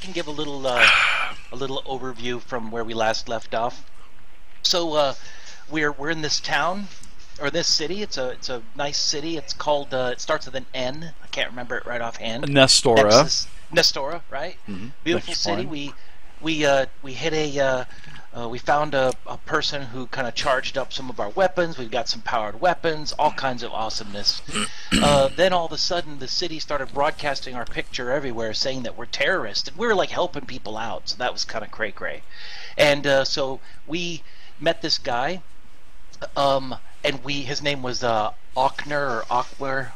can give a little overview from where we last left off. So we're in this town or this city. It's a nice city. It's called it starts with an N. I can't remember it right offhand. Nestora. Nestora, right? Mm-hmm. Beautiful city. We hit we found a person who kind of charged up some of our weapons. We've got some powered weapons, all kinds of awesomeness. Then all of a sudden, the city started broadcasting our picture everywhere, saying that we're terrorists, and we were like helping people out. So that was kind of cray-cray. And so we met this guy, and his name was Ochner or Ochwer.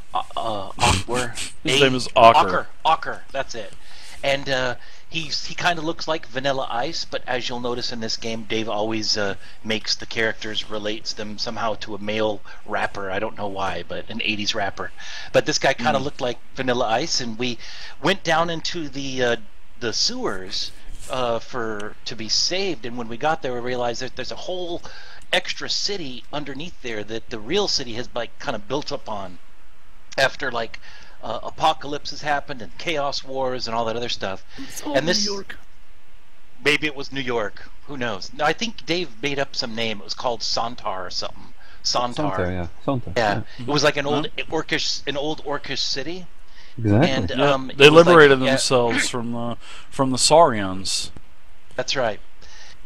His name is Ocker. Ocker, that's it. And he kind of looks like Vanilla Ice, but as you'll notice in this game, Dave always makes the characters, relates them somehow to a male rapper. I don't know why, but an 80s rapper. But this guy kind of looked like Vanilla Ice, and we went down into the sewers to be saved. And when we got there, we realized that there's a whole extra city underneath there that the real city has like kind of built up on after like apocalypses happened and chaos wars and all that other stuff. It's all and this New York. Maybe it was New York, who knows. No, I think Dave made up some name. It was called Sontar or something. Sontar. Yeah. Sontar. Yeah. It was like an old orcish city. Exactly. And They liberated like, themselves from the Saurians. That's right.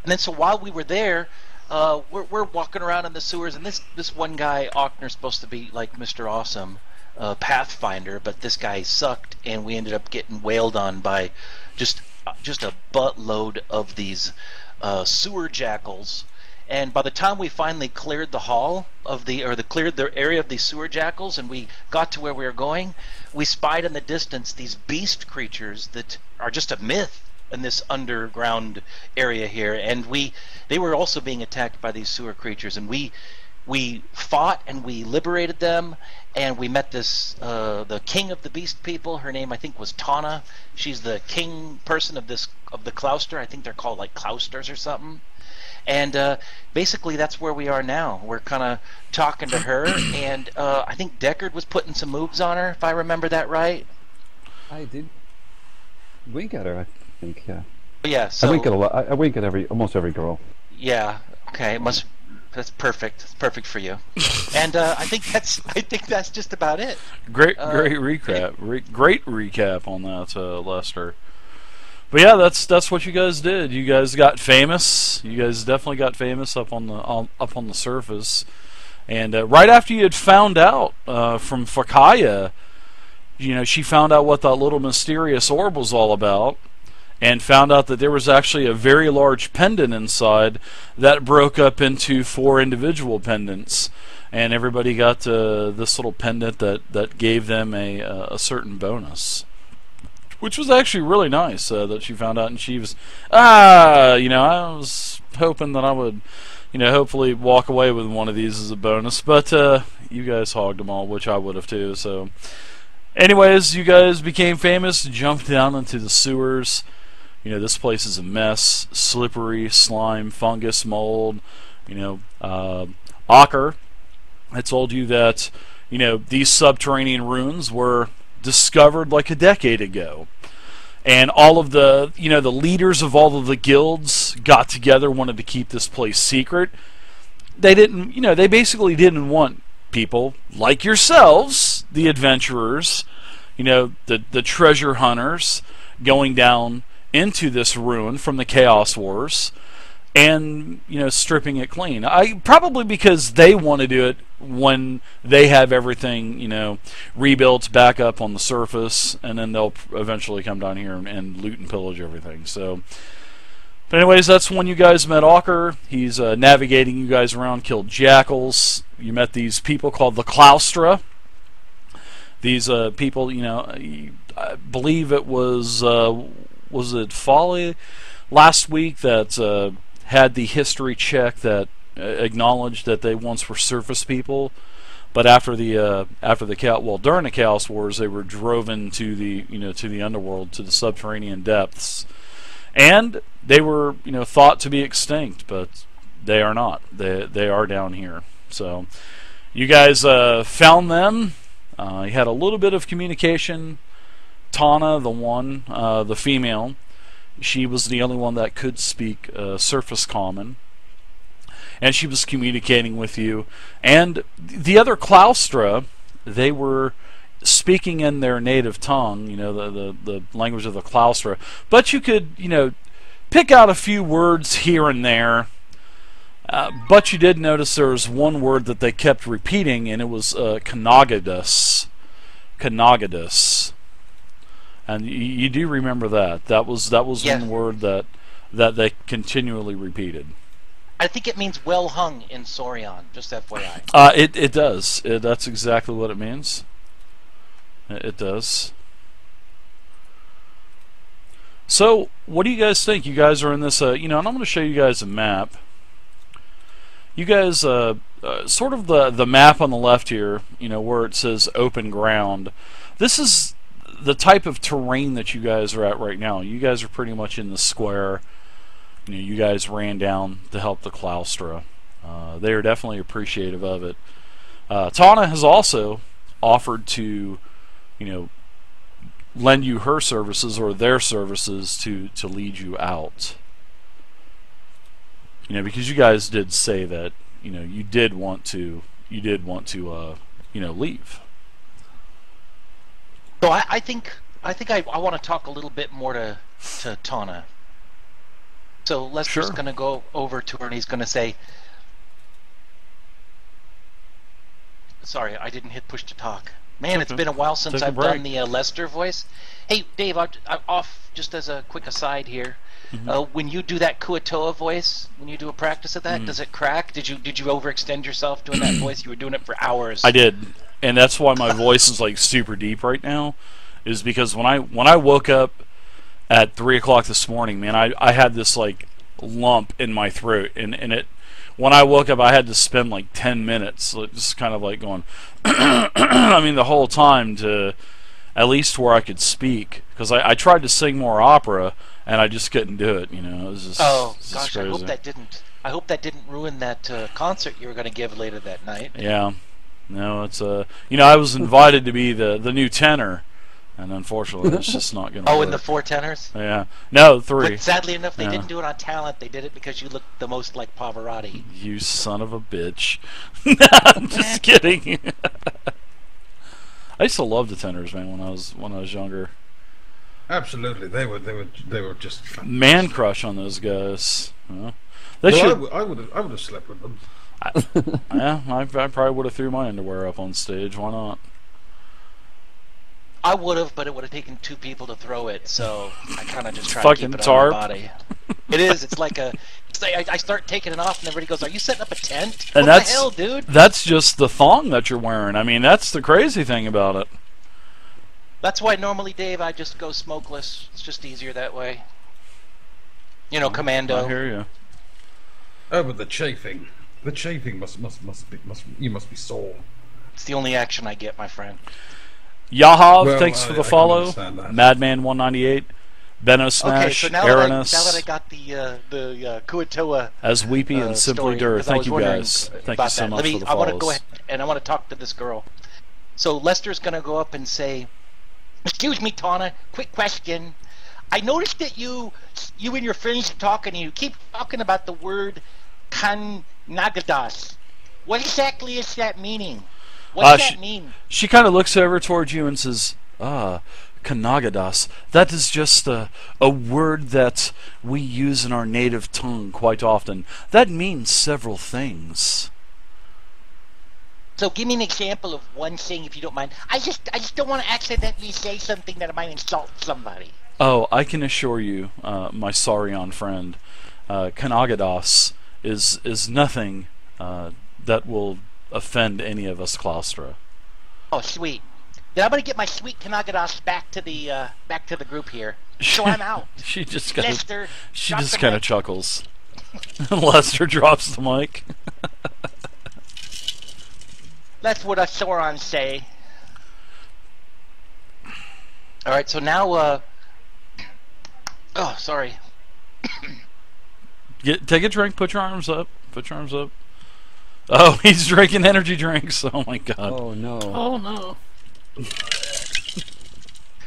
And then so while we were there, we're walking around in the sewers, and this one guy, Ochner's supposed to be like Mr. Awesome, Pathfinder, but this guy sucked, and we ended up getting wailed on by just a buttload of these sewer jackals. And by the time we finally cleared the hall of cleared the area of these sewer jackals, and we got to where we were going, we spied in the distance these beast creatures that are just a myth in this underground area here, and they were also being attacked by these sewer creatures, and we fought and we liberated them, and we met this the king of the beast people. Her name I think was Tana. She's the king person of the Cloustra. I think they're called like Clousters or something. And basically that's where we are now. We're kind of talking to her, and I think Deckard was putting some moves on her, if I remember that right. I did wink at her, I think, yeah. Yeah, so I wink at a lot. I wink at almost every girl. Yeah, okay, that's perfect. It's perfect for you. And I think that's just about it. Great recap. Great recap on that, Lester. But yeah, that's what you guys did. You guys got famous. You guys definitely got famous up on the surface. And right after you had found out from Fakaya, she found out what that little mysterious orb was all about, and found out that there was actually a very large pendant inside that broke up into 4 individual pendants, and everybody got this little pendant that gave them a certain bonus, which was actually really nice that she found out. And she was, I was hoping that I would, hopefully walk away with one of these as a bonus, but you guys hogged them all, which I would have too. So anyways, you guys became famous, jumped down into the sewers. This place is a mess, slippery, slime, fungus, mold. Ocker had told you that, these subterranean ruins were discovered like a decade ago. And all of the, the leaders of all of the guilds got together, wanted to keep this place secret. They didn't, they basically didn't want people like yourselves, the adventurers, the treasure hunters, going down into this ruin from the Chaos Wars and stripping it clean. Probably because they want to do it when they have everything rebuilt back up on the surface, and then they'll eventually come down here and loot and pillage everything. So but anyways, that's when you guys met Ocker. He's navigating you guys around, killed jackals. You met these people called the Cloustra. These people, I believe it was it Folly last week that had the history check that acknowledged that they once were surface people, but during the Chaos Wars, they were driven to the underworld, to the subterranean depths, and they were thought to be extinct, but they are not. They are down here. So you guys found them. You had a little bit of communication. Tana, the female, She was the only one that could speak Surface Common, and she was communicating with you. And the other Cloustra, they were speaking in their native tongue, the language of the Cloustra. But you could, pick out a few words here and there. But you did notice there was one word that they kept repeating, and it was Kanagadus. Kanagadus. And you do remember that. That was one word that they continually repeated. I think it means well hung in Saurian, just FYI. It does. That's exactly what it means. It does. So, what do you guys think? You guys are in this, and I'm going to show you guys a map. You guys, sort of the map on the left here, where it says open ground. This is the type of terrain that you guys are at right now. You guys are pretty much in the square. You guys ran down to help the Cloustra. They are definitely appreciative of it. Tana has also offered to, lend you her services or their services to lead you out. Because you guys did say that, you did want to leave. So I think I want to talk a little bit more to Tana. So Lester's going to go over to her and he's going to say, sorry, I didn't hit push to talk. Man, it's been a while since I've done the Lester voice. Hey, Dave, I'm off just as a quick aside here. When you do that Kuatoa voice, when you do a practice of that, does it crack? Did you overextend yourself doing that voice? You were doing it for hours. I did, and that's why my voice is like super deep right now. Is because when I woke up at 3 o'clock this morning, man, I had this like lump in my throat, and it. When I woke up, I had to spend like 10 minutes, just kind of like going, I mean, the whole time to at least where I could speak, because I tried to sing more opera and I just couldn't do it. It was just, gosh, I hope that didn't. I hope that didn't ruin that concert you were going to give later that night. Yeah, no, it's I was invited to be the new tenor. And unfortunately, it's just not going to work. Oh, in the 4 tenors? Yeah. No, 3. But sadly enough, they didn't do it on talent. They did it because you looked the most like Pavarotti. You son of a bitch. I'm just kidding. I used to love the tenors, man, when I was younger. Absolutely. They were just fantastic. Man crush on those guys. I would have slept with them. Yeah, I probably would have threw my underwear up on stage. Why not? I would have, but it would have taken 2 people to throw it, so I kind of just tried to keep it tarp. on my body. It is. It's like I start taking it off, and everybody goes, "Are you setting up a tent? And what the hell, dude?" That's just the thong that you're wearing. I mean, that's the crazy thing about it. That's why normally, Dave, I just go smokeless. It's just easier that way. Commando. I hear you. Oh, but the chafing must you must be sore. It's the only action I get, my friend. Yahav, thanks for the follow. Okay, Madman198, Benno Smash, so now Aranus, that I got the Kuatoa as Weepy and Simply Dur. Thank you guys. Thank you so much for the follows. I want to go ahead and I want to talk to this girl. So Lester's going to go up and say, "Excuse me, Tana, quick question. I noticed that you and your friends are talking, and you keep talking about the word Kanagadas. What exactly is that meaning? What does that mean?" She kind of looks over towards you and says, Kanagadas. That is just a word that we use in our native tongue quite often. That means several things. So give me an example of one thing, if you don't mind. I just don't want to accidentally say something that might insult somebody. Oh, I can assure you, my Saurian friend, Kanagadas is nothing that will offend any of us Cloustra. Oh, sweet. Then I'm gonna get my sweet Kanagadas back to the group here. So I'm out. She just kind of chuckles. Lester drops the mic. That's what a Sauron say. All right, so now oh, sorry. Take a drink. Put your arms up. Put your arms up. Oh, he's drinking energy drinks. Oh my god. Oh no. Oh no.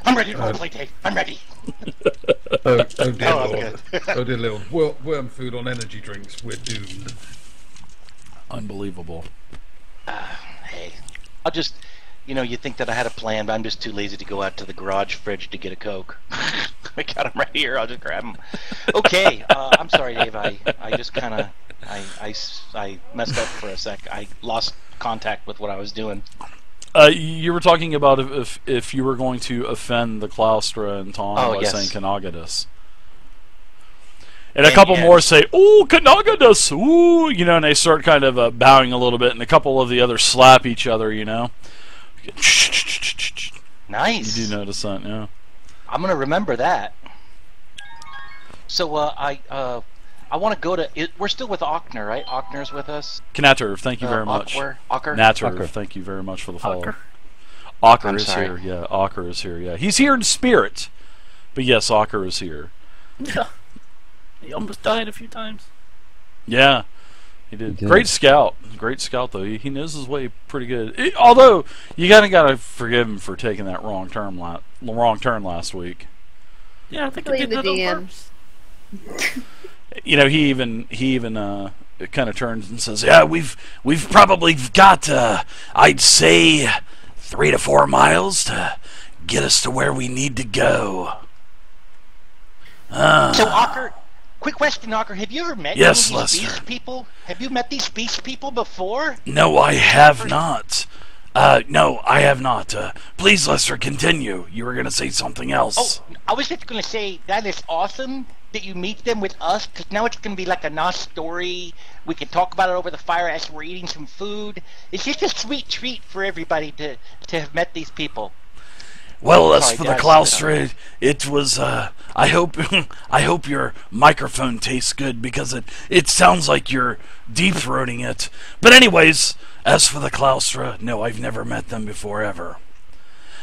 I'm ready to roleplay, Dave. I'm ready. Oh dear Oh, lord. Oh dear lord. Worm food on energy drinks. We're doomed. Unbelievable. Hey, I'll just, you think that I had a plan, but I'm just too lazy to go out to the garage fridge to get a Coke. I got them right here. I'll just grab them. Okay, I'm sorry, Dave. I just kind of, I messed up for a sec. I lost contact with what I was doing. You were talking about if you were going to offend the Cloustra and Tana by saying Kanagadas. And a couple more say, "Ooh, Kanagadas!" Ooh, and they start kind of bowing a little bit, and a couple of the others slap each other, Nice. You do notice that, yeah. I'm gonna remember that. So I want to go to. We're still with Ochner, right? Ochner's with us. Knatter, thank you very much. Ocker. Natter, thank you very much for the follow. Ocker is sorry. here, yeah. Ocker is here, yeah. He's here in spirit, but yes, Ocker is here. Yeah. He almost died a few times. Yeah, he did. Great scout, though. He knows his way pretty good. Although you gotta forgive him for taking that wrong turn last week. Yeah, I think he did that on purpose. He even kind of turns and says, "Yeah, we've probably got I'd say 3 to 4 miles to get us to where we need to go." So Ocker. Quick question, Knocker. Have you ever met these beast people? Have you met these beast people before? No, I have not. No, I have not. Please, Lester, continue. You were going to say something else. Oh, I was just going to say that is awesome that you meet them with us, because now it's going to be like a nice story. We can talk about it over the fire as we're eating some food. It's just a sweet treat for everybody to have met these people. Well, as for the Cloustra, it was. I hope your microphone tastes good, because it sounds like you're deep throating it. But anyways, as for the Cloustra, no, I've never met them before ever.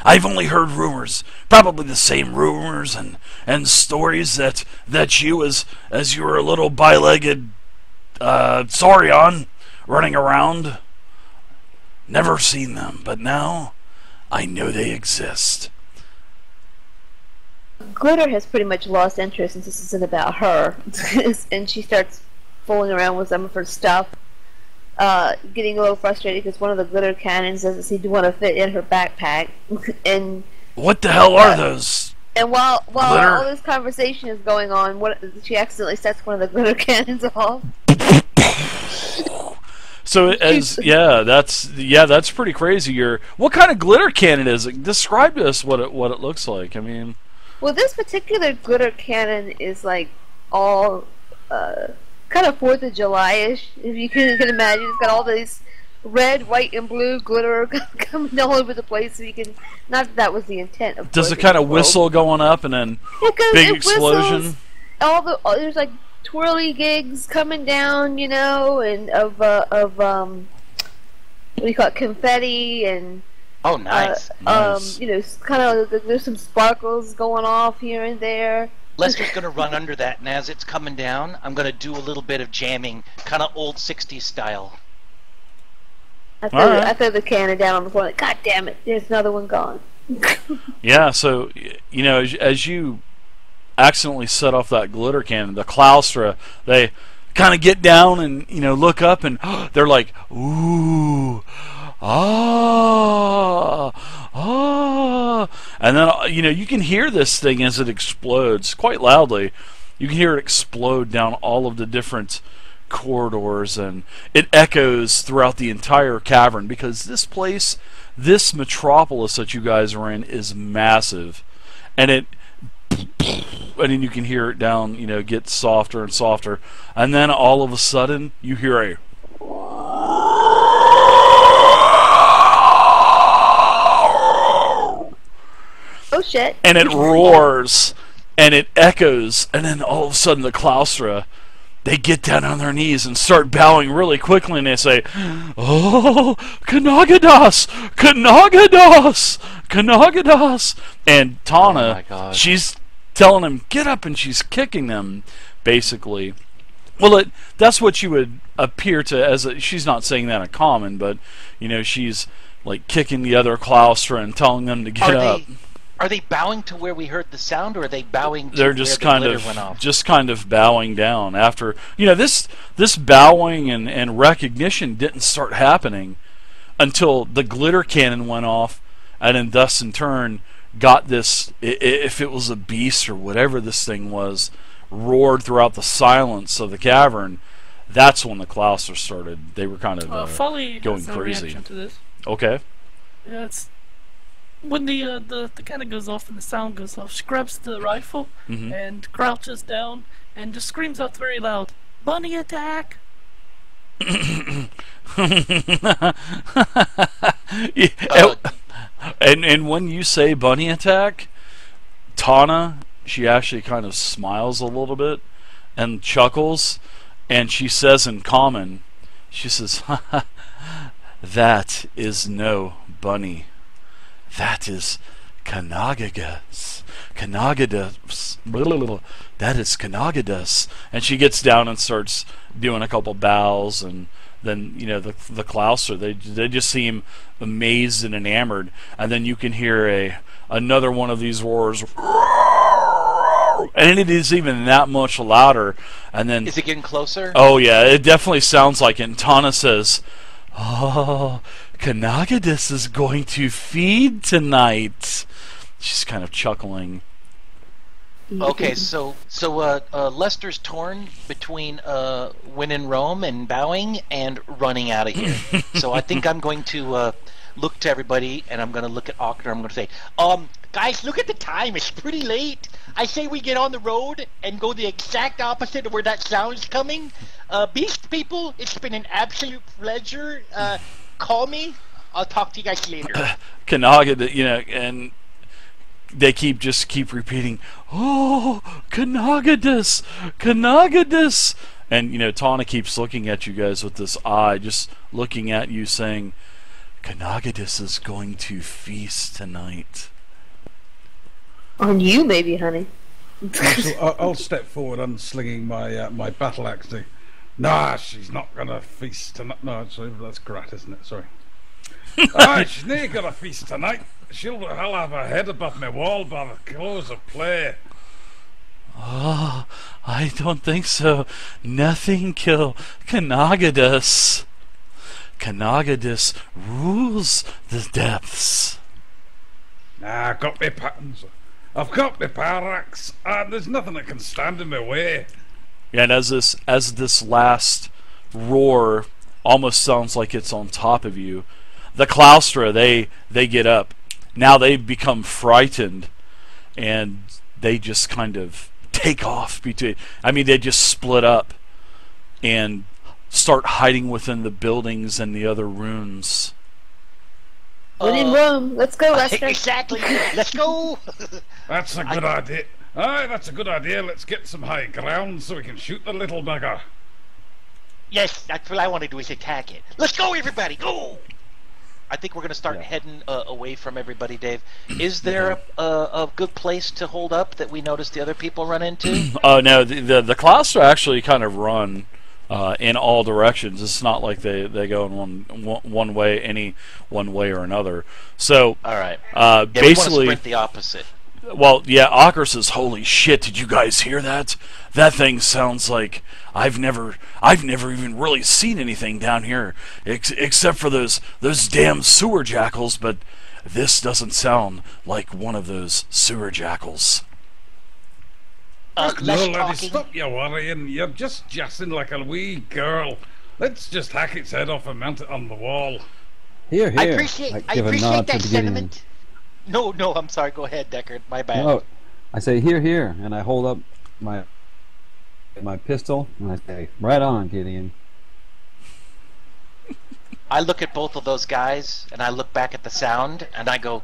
I've only heard rumors, probably the same rumors and stories that you, as you were a little bi-legged saurian running around. Never seen them, but now I know they exist. Glitter has pretty much lost interest since this isn't about her, and she starts fooling around with some of her stuff, getting a little frustrated because one of the glitter cannons doesn't seem to want to fit in her backpack. And what the hell are those? And while all this conversation is going on, she accidentally sets one of the glitter cannons off. So that's pretty crazy. What kind of glitter cannon is it? Describe to us what it looks like. I mean, well, this particular glitter cannon is like all kind of 4th of July-ish, if you can imagine. It's got all these red, white, and blue glitter coming all over the place. So you can, not that was the intent. Of does it kind of whistle going up and then big explosion? There's like twirly gigs coming down, and of what do you call it, confetti and oh, nice. Kind of there's some sparkles going off here and there. Lester's gonna run under that, and as it's coming down, I'm gonna do a little bit of jamming, kind of old '60s style. I throw the cannon down on the floor. Like, God damn it! There's another one gone. Yeah. So as you accidentally set off that glitter cannon, the Cloustra, they kind of get down and look up, and they're like, ooh, ah, and then you can hear this thing as it explodes quite loudly. You can hear it explode down all of the different corridors, and it echoes throughout the entire cavern, because this metropolis that you guys are in is massive, and then you can hear it down, get softer and softer, and then all of a sudden you hear a oh shit, and it roars and it echoes, and then all of a sudden the Cloustra, they get down on their knees and start bowing really quickly, and they say, "Oh, Kanagadas! Kanagadas! Kanagadas!" And Tana, she's telling them, "Get up," and she's kicking them, basically. Well, that's what you would appear to, she's not saying that in common, but, she's like kicking the other Cloustra and telling them to get up. Are they bowing to where we heard the sound, or are they bowing to They're where just the kind glitter of went off? just kind of bowing down after this bowing and recognition didn't start happening until the glitter cannon went off, and then thus in turn got this, if it was a beast or whatever this thing was, roared throughout the silence of the cavern. That's when the Cloustra started. They were kind of Folly going has a crazy. reaction to this. Okay. Yeah, it's when the cannon goes off and the sound goes off. She grabs the rifle Mhm. and crouches down and just screams out very loud, "Bunny attack!" Yeah, and when you say bunny attack, Tana, she actually kind of smiles a little bit and chuckles, and she says in common, she says, "That is no bunny. That is Kanagadas. Kanagadas. That is Kanagadas." And she gets down and starts doing a couple bows, and then the Cloustra, they just seem amazed and enamored, and then you can hear another one of these roars, and it is even that much louder. And then Is it getting closer? oh yeah, it definitely sounds like it. And Tana says, "Oh, Kanagadis is going to feed tonight." She's kind of chuckling. Okay, so Lester's torn between when in Rome and bowing and running out of here. So I think I'm going to look to everybody, and I'm going to look at Ockner. I'm going to say, guys, look at the time. It's pretty late. I say we get on the road and go the exact opposite of where that sound's coming. Beast people, it's been an absolute pleasure. Call me. I'll talk to you guys later. Kanagada, and they keep repeating, "Oh, Kanagadis, Kanagadis," and Tana keeps looking at you guys with this eye, just looking at you, saying, "Kanagadis is going to feast tonight." On you, maybe, honey. So I'll step forward, unslinging my battle axe. Nah, she's not gonna feast tonight. No, sorry, that's Grat, isn't it? Sorry. Alright, she's not gonna feast tonight. I'll have her head above my wall by the close of play. Oh, I don't think so. Nothing kill Kanagadis. Kanagadis rules the depths. Nah, I've got my patterns. I've got my power axe, and there's nothing that can stand in my way. Yeah, and as this last roar almost sounds like it's on top of you, the Cloustra, they get up. Now they've become frightened, and they just kind of take off between. I mean, they just split up and start hiding within the buildings and the other ruins. When in Rome, let's go, Lester. Exactly. Let's go. That's a good idea. Aye, that's a good idea. Let's get some high ground so we can shoot the little bugger. Yes, that's what I want to do, is attack it. Let's go, everybody. Go. I think we're going to start heading away from everybody, Dave. Is there a good place to hold up that we noticed the other people run into? Oh no, the Cloustra actually kind of run in all directions. It's not like they go in one way, any one way or another. So All right. basically, we want to sprint the opposite. well, yeah, Ocker says, "Holy shit! Did you guys hear that? That thing sounds like I've never even really seen anything down here, except for those damn sewer jackals. But this doesn't sound like one of those sewer jackals." No, Less laddie, talking. stop your worrying. You're just jazzing like a wee girl. Let's just hack its head off and mount it on the wall. Here, I here. appreciate give a nod to that the beginning. sentiment. No, I'm sorry. Go ahead, Deckard. My bad. No, I say here, here, and I hold up my pistol and I say, "Right on, Gideon." I look at both of those guys, and I look back at the sound, and I go,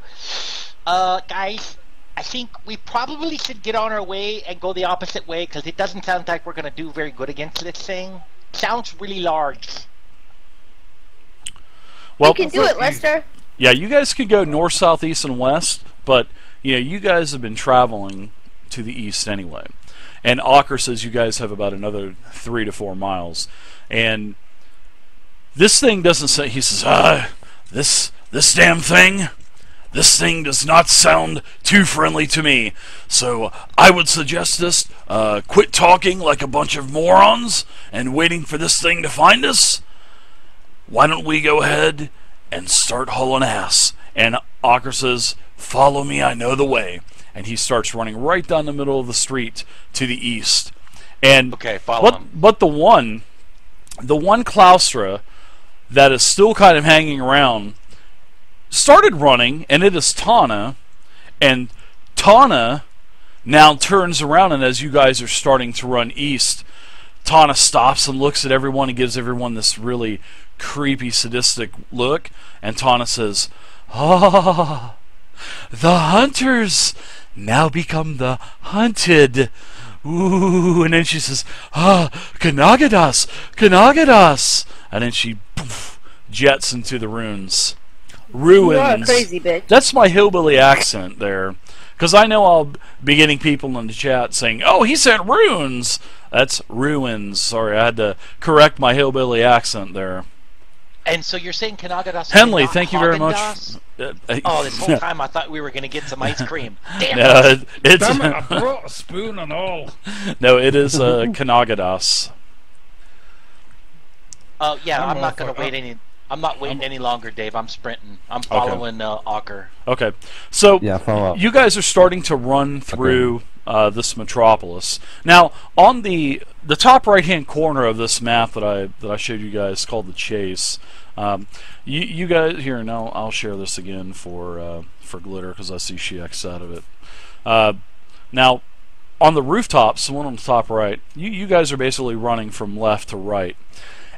guys, I think we probably should get on our way and go the opposite way, because it doesn't sound like we're going to do very good against this thing. Sounds really large. Well, You can do it, Lester. yeah, you guys could go north, south, east, and west, but you guys have been traveling to the east anyway. And Ocker says you guys have about another 3 to 4 miles, and this thing doesn't say. He says, this damn thing, this thing does not sound too friendly to me. So I would suggest this, quit talking like a bunch of morons and waiting for this thing to find us. Why don't we go ahead and start hauling ass? And Ocker says, follow me, I know the way. And he starts running right down the middle of the street to the east. And Okay, follow him. but the one Cloustra that is still kind of hanging around started running, and it is Tana. And Tana now turns around, and as you guys are starting to run east, Tana stops and looks at everyone and gives everyone this really creepy, sadistic look. And Tana says, "Ah, the hunters now become the hunted. Ooh," and then she says, "Ah, Kanagadas, Kanagadas," and then she poof, jets into the ruins. You are a Ruins. crazy bitch. That's my hillbilly accent there, because I know I'll be getting people in the chat saying, "Oh, he said ruins." That's ruins. Sorry, I had to correct my hillbilly accent there. And so you're saying Kanagadas? Henley, not thank you very much. Haagen-Dazs? Oh, this whole time I thought we were going to get some ice cream. Damn No, it. it's Damn it, I brought a spoon and all. no, it is Kanagadas. Yeah, I'm I'm not off going to on- wait any. I'm not waiting any longer, Dave. I'm sprinting. I'm following Ocker. Okay, so Yeah, follow up. you guys are starting to run through this metropolis. Now, on the top right-hand corner of this map that I showed you guys, called the Chase, you guys here now. I'll share this again for glitter because I see she X'd out of it. Now, on the rooftops, the one on the top right, you guys are basically running from left to right.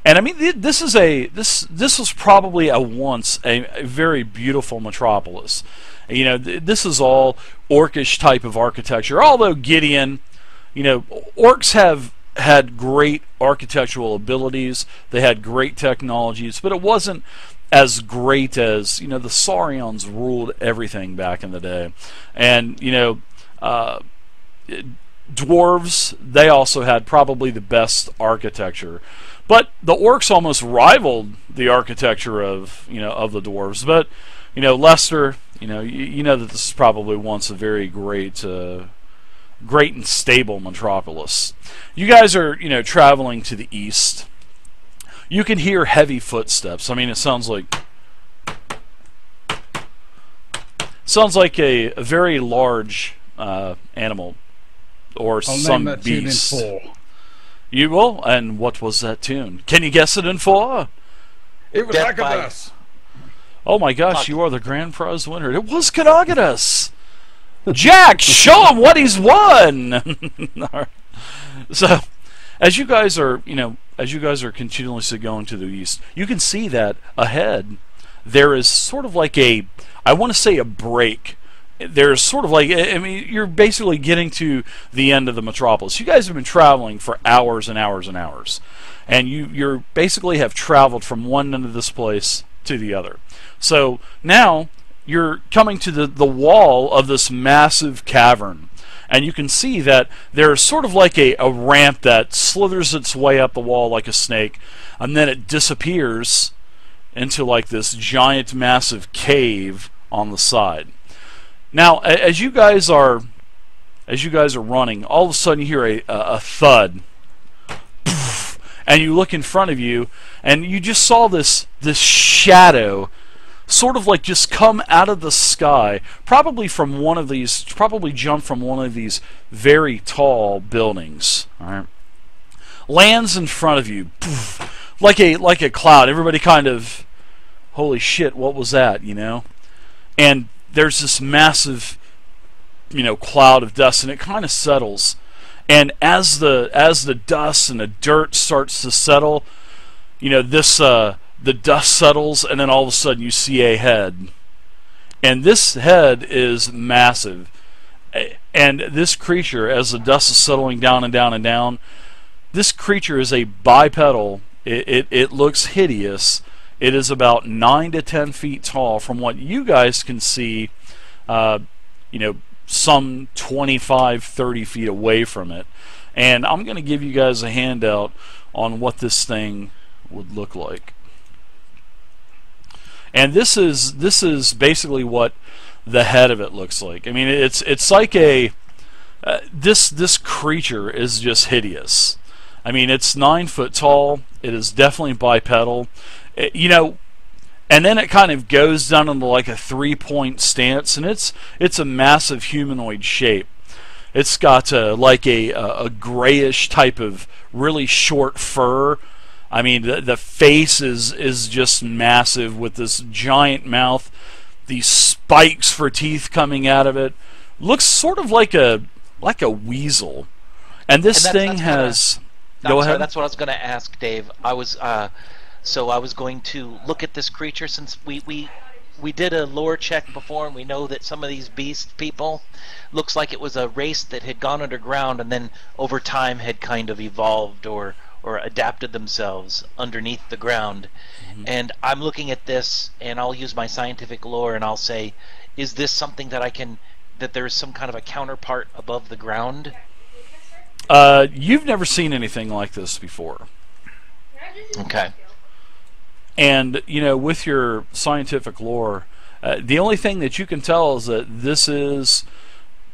And I mean, this was probably once a very beautiful metropolis. You know, this is all orcish type of architecture. Although Gideon, you know, orcs have had great architectural abilities. They had great technologies, but it wasn't as great as, you know, the Saurians ruled everything back in the day. And, you know, dwarves, they also had probably the best architecture. But the orcs almost rivaled the architecture of, you know, of the dwarves. But, you know, Lester, you know that this is probably once a very great and stable metropolis. You guys are, you know, traveling to the east. You can hear heavy footsteps. I mean, it sounds like a very large animal or I'll some name that beast. tune in 4. You will? And what was that tune? Can you guess it in 4? It was Death by- Agadas. Oh my gosh, you are the grand prize winner. It was Kanagadas. Jack, show him what he's won. All right. So, as you guys are continuously going to the east, you can see that ahead there is sort of like I want to say a break. There's sort of like, I mean, you're basically getting to the end of the metropolis. You guys have been traveling for hours and hours and hours, and you're basically have traveled from one end of this place to the other. So now you're coming to the wall of this massive cavern, and you can see that there's sort of like a ramp that slithers its way up the wall like a snake, and then it disappears into like this giant massive cave on the side. Now, as you guys are running, all of a sudden you hear a thud, and you look in front of you, and you just saw this shadow, sort of like just come out of the sky, probably jumped from one of these very tall buildings. All right, lands in front of you, like a cloud. Everybody kind of, holy shit, what was that? You know, and there's this massive, you know, cloud of dust, and it kind of settles. And as the dust and the dirt starts to settle, you know, the dust settles, and then all of a sudden you see a head, and this head is massive. And this creature, as the dust is settling down and down and down, this creature is a bipedal. It looks hideous. It is about 9 to 10 feet tall from what you guys can see, you know, some 25, 30 feet away from it. And I'm going to give you guys a handout on what this thing would look like. And this is basically what the head of it looks like. I mean, it's like a this creature is just hideous. I mean, it's 9 foot tall. It is definitely bipedal. You know, and then it kind of goes down into like a 3-point stance, and it's a massive humanoid shape. It's got like a grayish type of really short fur. I mean, the face is just massive with this giant mouth, these spikes for teeth coming out of it. Looks sort of like a weasel. And this thing has. Go ahead. That's what I was going to ask, Dave. I was going to look at this creature since we did a lore check before, and we know that some of these beast people looks like it was a race that had gone underground and then over time had kind of evolved or adapted themselves underneath the ground. Mm-hmm. And I'm looking at this, and I'll use my scientific lore, and I'll say, is this something that there's some kind of a counterpart above the ground? You've never seen anything like this before. Okay. And, you know, with your scientific lore, the only thing that you can tell is that this is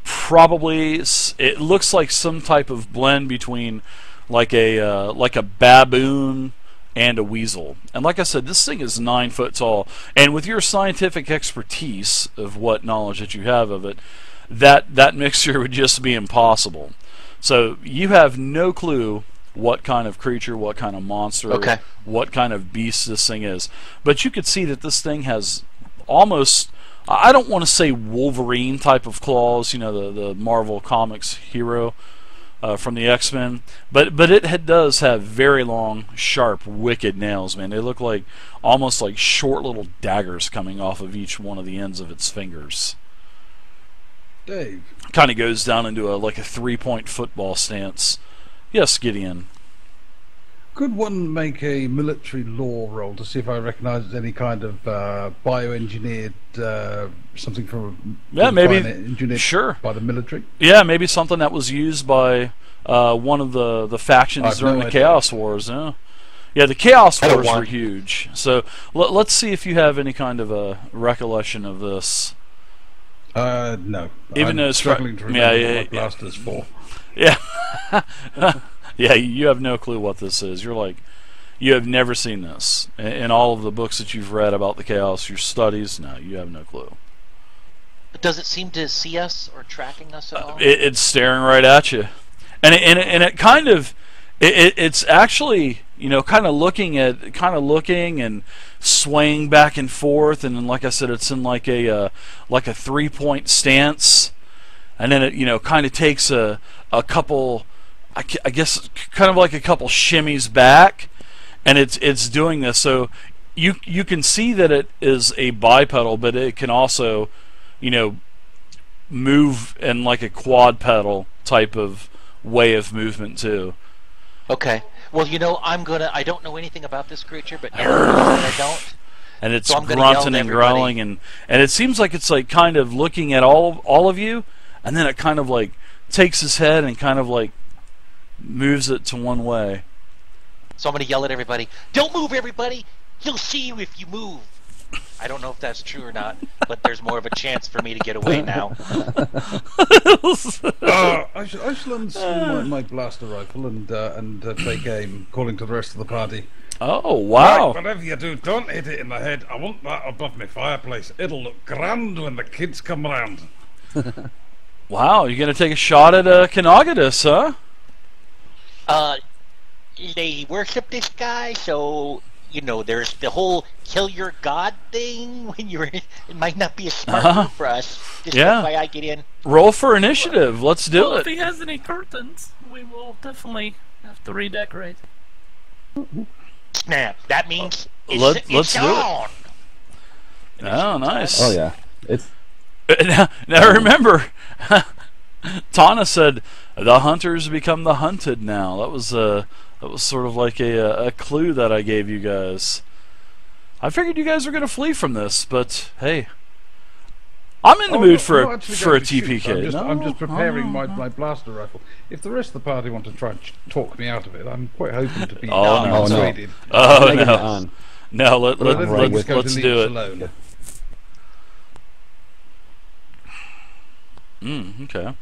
probably, it looks like some type of blend between like a baboon and a weasel. And like I said, this thing is 9 foot tall. And with your scientific expertise of what knowledge that you have of it, that mixture would just be impossible. So you have no clue what kind of creature, what kind of monster, okay, what kind of beast this thing is. But you could see that this thing has almost, I don't want to say Wolverine type of claws, you know, the Marvel Comics hero from the X-Men, but it does have very long, sharp, wicked nails, man. They look like almost like short little daggers coming off of each one of the ends of its fingers. Dave. Kind of goes down into like a 3-point football stance. Yes, Gideon. Could one make a military lore roll to see if I recognise any kind of bioengineered something from maybe engineered sure by the military? Yeah, maybe something that was used by one of the factions during the Chaos Wars. Yeah, the Chaos Wars were huge. So let's see if you have any kind of a recollection of this. No. Even though struggling to remember what blaster's for. Yeah. Yeah, you have no clue what this is. You're like, you have never seen this. In all of the books that you've read about the Chaos, your studies, no, you have no clue. But does it seem to see us or tracking us at all? It's staring right at you. And it kind of, it's actually, you know, kind of looking and swaying back and forth, and then, like I said, it's in like a 3-point stance, and then it, you know, kind of takes a couple, I guess, kind of like a couple shimmies back, and it's doing this. So you can see that it is a bipedal, but it can also, you know, move in like a quadpedal type of way of movement too. Okay. Well, you know, I don't know anything about this creature, but I don't. And it's so grunting and growling, and it seems like it's like kind of looking at all of you, and then it kind of like takes his head and kind of like moves it to one way. So I'm going to yell at everybody, "Don't move, everybody! He'll see you if you move." I don't know if that's true or not, but there's more of a chance for me to get away now. I shall unscrew my blaster rifle and take aim, calling to the rest of the party. Oh, wow. Right, whatever you do, don't hit it in the head. I want that above my fireplace. It'll look grand when the kids come round. Wow, you're going to take a shot at Kanagadus, huh? They worship this guy, so, you know, there's the whole kill your god thing when you're. It might not be a smart move for us. Just why I get in. Roll for initiative. Let's do it. If he has any curtains, we will definitely have to redecorate. Snap. That means let's do on. It. Oh, nice. Oh yeah, it's. Now remember, Tana said the hunters become the hunted. Now that was sort of like a clue that I gave you guys. I figured you guys were going to flee from this, but hey, I'm in the mood for a TPK. I'm just preparing my blaster rifle. If the rest of the party want to try and talk me out of it, I'm quite hoping to be persuaded. Oh no! No, But I didn't think it was going let's to leave do us it. alone. Okay.